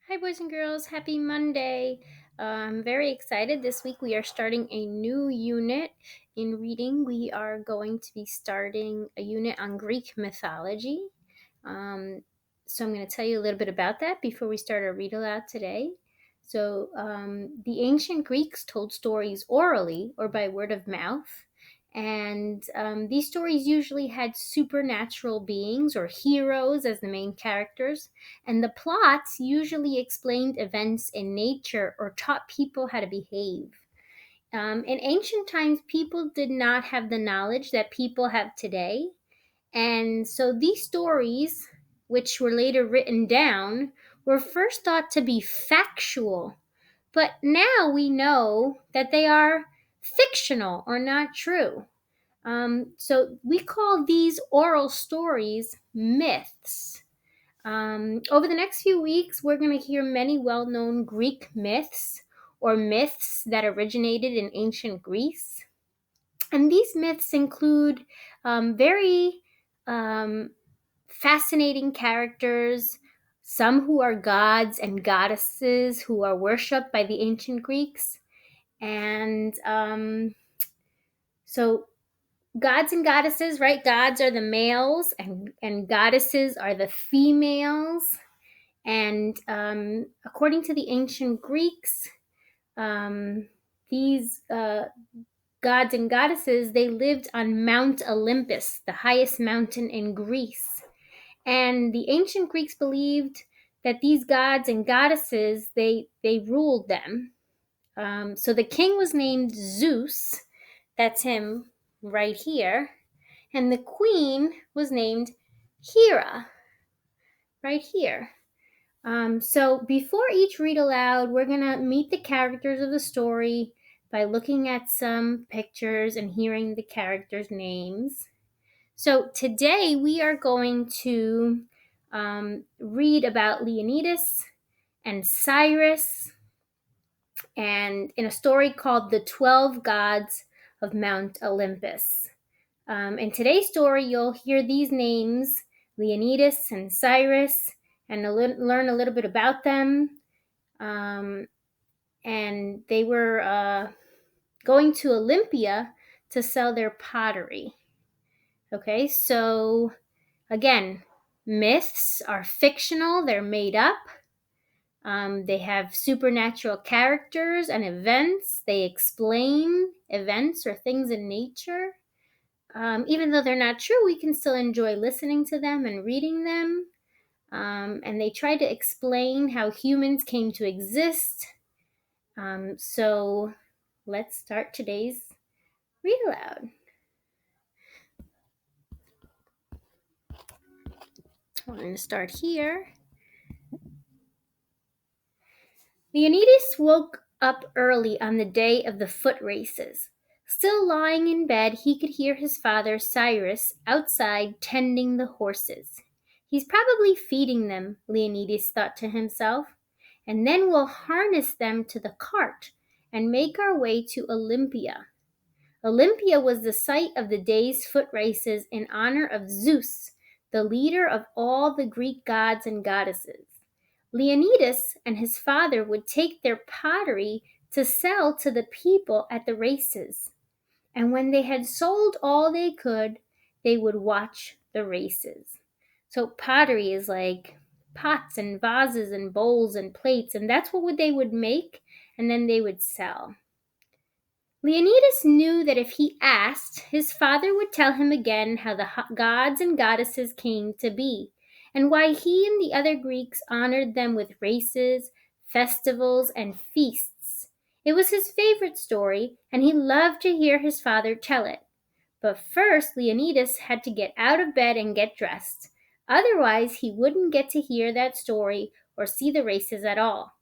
Hi, boys and girls. Happy Monday. I'm very excited. This week we are starting a new unit in reading. We are going to be starting a unit on Greek mythology. So I'm going to tell you a little bit about that before we start our read aloud today. The ancient Greeks told stories orally or by word of mouth. And these stories usually had supernatural beings or heroes as the main characters, and the plots usually explained events in nature or taught people how to behave. In ancient times, people did not have the knowledge that people have today, and so these stories, which were later written down, were first thought to be factual, but now we know that they are fictional or not true. So we call these oral stories myths. Over the next few weeks, we're going to hear many well known Greek myths or myths that originated in ancient Greece. And these myths include very fascinating characters, some who are gods and goddesses who are worshipped by the ancient Greeks. And so gods and goddesses, right? Gods are the males and goddesses are the females. And according to the ancient Greeks, these gods and goddesses, they lived on Mount Olympus, the highest mountain in Greece. And the ancient Greeks believed that these gods and goddesses, they ruled them. So the king was named Zeus. That's him right here. And the queen was named Hera, right here. So before each read aloud, we're going to meet the characters of the story by looking at some pictures and hearing the characters' names. So today we are going to read about Leonidas and Cyrus, and in a story called The 12 Gods of Mount Olympus. In today's story, you'll hear these names, Leonidas and Cyrus, and learn a little bit about them. And they were going to Olympia to sell their pottery. Okay, so again, myths are fictional, they're made up. They have supernatural characters and events. They explain events or things in nature. Even though they're not true, we can still enjoy listening to them and reading them. And they try to explain how humans came to exist. So let's start today's read aloud. I'm going to start here. Leonidas woke up early on the day of the foot races. Still lying in bed, he could hear his father, Cyrus, outside tending the horses. He's probably feeding them, Leonidas thought to himself, and then we'll harness them to the cart and make our way to Olympia. Olympia was the site of the day's foot races in honor of Zeus, the leader of all the Greek gods and goddesses. Leonidas and his father would take their pottery to sell to the people at the races. And when they had sold all they could, they would watch the races. So pottery is like pots and vases and bowls and plates, and that's what they would make, and then they would sell. Leonidas knew that if he asked, his father would tell him again how the gods and goddesses came to be, and why he and the other Greeks honored them with races, festivals, and feasts. It was his favorite story, and he loved to hear his father tell it. But first, Leonidas had to get out of bed and get dressed. Otherwise, he wouldn't get to hear that story or see the races at all.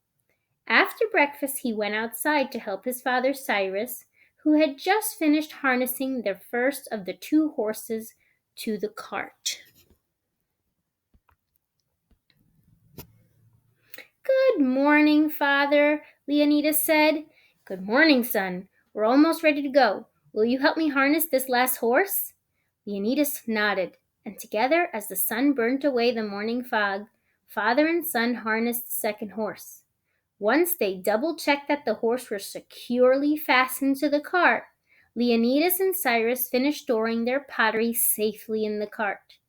After breakfast, he went outside to help his father Cyrus, who had just finished harnessing the first of the two horses to the cart. "Good morning, father," Leonidas said. "Good morning, son. We're almost ready to go. Will you help me harness this last horse?" Leonidas nodded, and together, as the sun burnt away the morning fog, Father and son harnessed the second horse. Once they double-checked that the horse was securely fastened to the cart, Leonidas and Cyrus finished storing their pottery safely in the cart.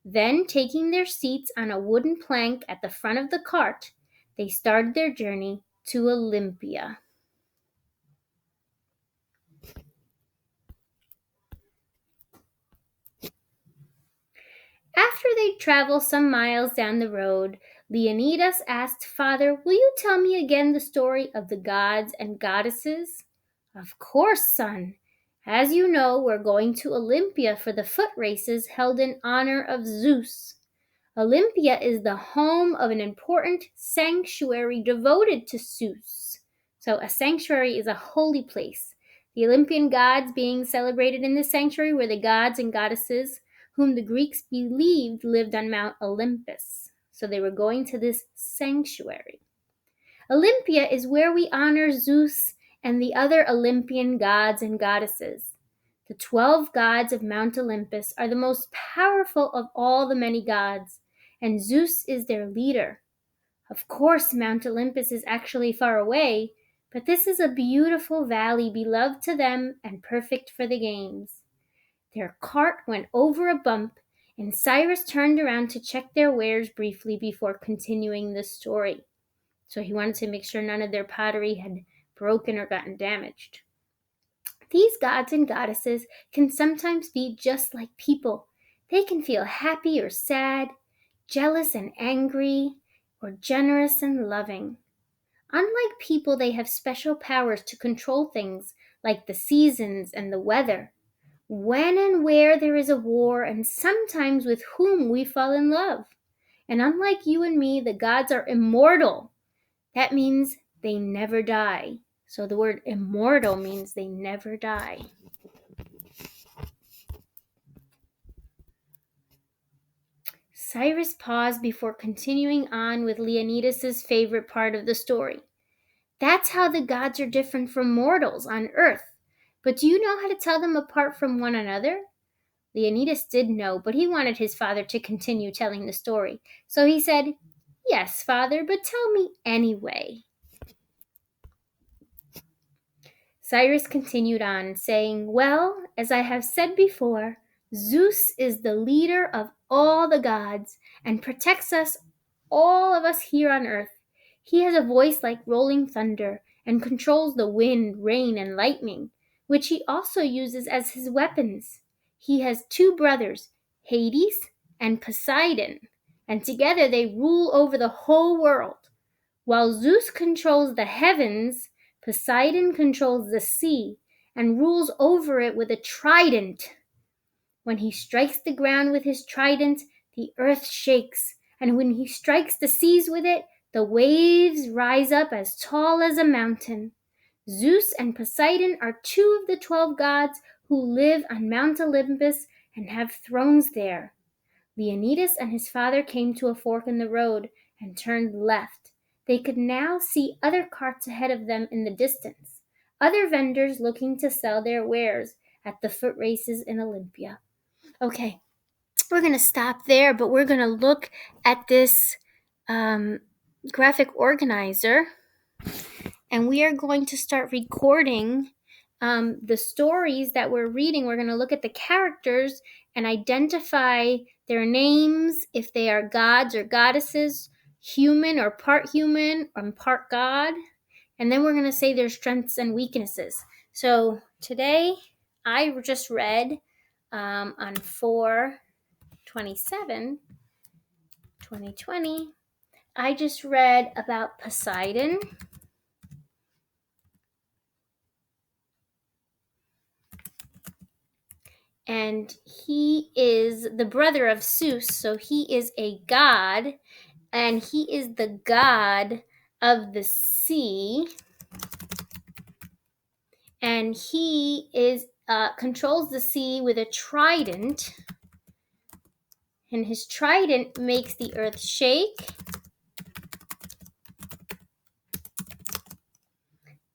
Then, taking their seats on a wooden plank at the front of the cart, they started their journey to Olympia. After they'd traveled some miles down the road, Leonidas asked, Father, will you tell me again the story of the gods and goddesses? Of course, son. As you know, we're going to Olympia for the foot races held in honor of Zeus. Olympia is the home of an important sanctuary devoted to Zeus. So a sanctuary is a holy place. The Olympian gods being celebrated in this sanctuary were the gods and goddesses whom the Greeks believed lived on Mount Olympus. So they were going to this sanctuary. Olympia is where we honor Zeus and the other Olympian gods and goddesses. The 12 gods of Mount Olympus are the most powerful of all the many gods, and Zeus is their leader. Of course, Mount Olympus is actually far away, but this is a beautiful valley beloved to them and perfect for the games. Their cart went over a bump, and Cyrus turned around to check their wares briefly before continuing the story. So he wanted to make sure none of their pottery had broken or gotten damaged. These gods and goddesses can sometimes be just like people. They can feel happy or sad, jealous and angry, or generous and loving. Unlike people, they have special powers to control things like the seasons and the weather, when and where there is a war, and sometimes with whom we fall in love. And unlike you and me, the gods are immortal. That means they never die. So the word immortal means they never die. Cyrus paused before continuing on with Leonidas's favorite part of the story. That's how the gods are different from mortals on Earth. But do you know how to tell them apart from one another? Leonidas did know, but he wanted his father to continue telling the story. So he said, Yes, father, but tell me anyway. Cyrus continued on, saying, Well, as I have said before, Zeus is the leader of all the gods and protects all of us here on earth. He has a voice like rolling thunder and controls the wind, rain, and lightning, which he also uses as his weapons. He has two brothers, Hades and Poseidon, and together they rule over the whole world. While Zeus controls the heavens, Poseidon controls the sea and rules over it with a trident. When he strikes the ground with his trident, the earth shakes, and when he strikes the seas with it, the waves rise up as tall as a mountain. Zeus and Poseidon are two of the 12 gods who live on Mount Olympus and have thrones there. Leonidas and his father came to a fork in the road and turned left. They could now see other carts ahead of them in the distance, other vendors looking to sell their wares at the foot races in Olympia. Okay, we're going to stop there, but we're going to look at this graphic organizer, and we are going to start recording the stories that we're reading. We're going to look at the characters and identify their names, if they are gods or goddesses, human or part god. And then we're going to say their strengths and weaknesses. So today I just read on 4/27, 2020, I just read about Poseidon. And he is the brother of Zeus, so he is a god, and he is the god of the sea, and he is controls the sea with a trident, and his trident makes the earth shake,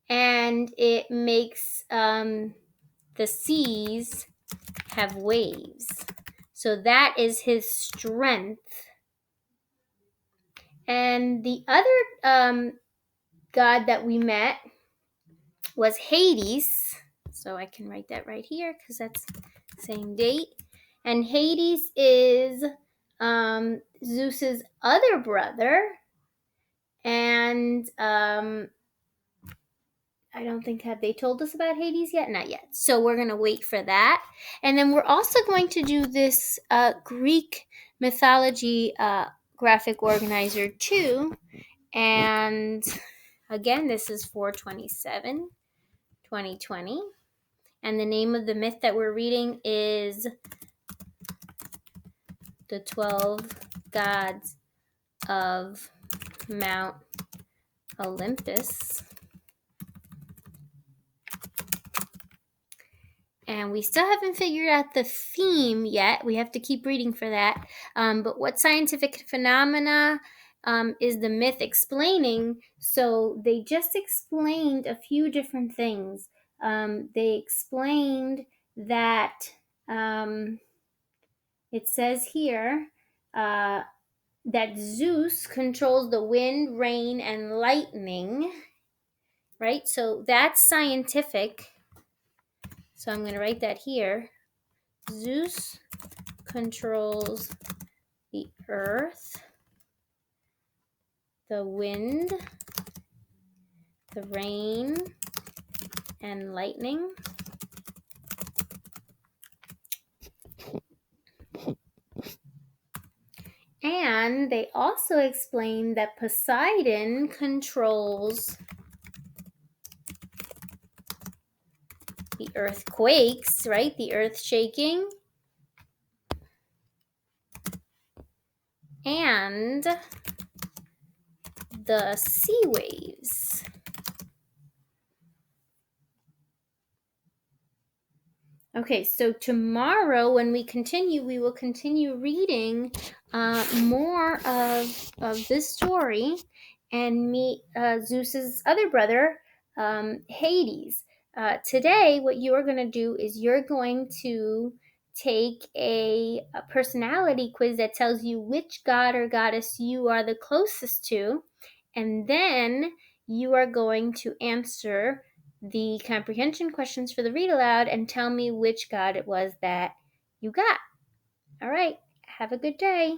and it makes the seas have waves. So that is his strength. And the other god that we met was Hades. So I can write that right here because that's the same date. And Hades is Zeus's other brother. And I don't think, have they told us about Hades yet? Not yet. So we're going to wait for that. And then we're also going to do this Greek mythology graphic organizer too. And again, this is 4/27, 2020. And the name of the myth that we're reading is The 12 Gods of Mount Olympus. And we still haven't figured out the theme yet. We have to keep reading for that. But what scientific phenomena is the myth explaining? So they just explained a few different things. They explained that it says here that Zeus controls the wind, rain, and lightning, right? So that's scientific. So I'm going to write that here. Zeus controls the earth, the wind, the rain, and lightning. And they also explain that Poseidon controls the earthquakes, right? The earth shaking. And the sea waves. Okay, so tomorrow when we continue, we will continue reading more of this story and meet Zeus's other brother, Hades. Today, what you are going to do is you're going to take a personality quiz that tells you which god or goddess you are the closest to, and then you are going to answer the comprehension questions for the read aloud and tell me which god it was that you got. All right, have a good day.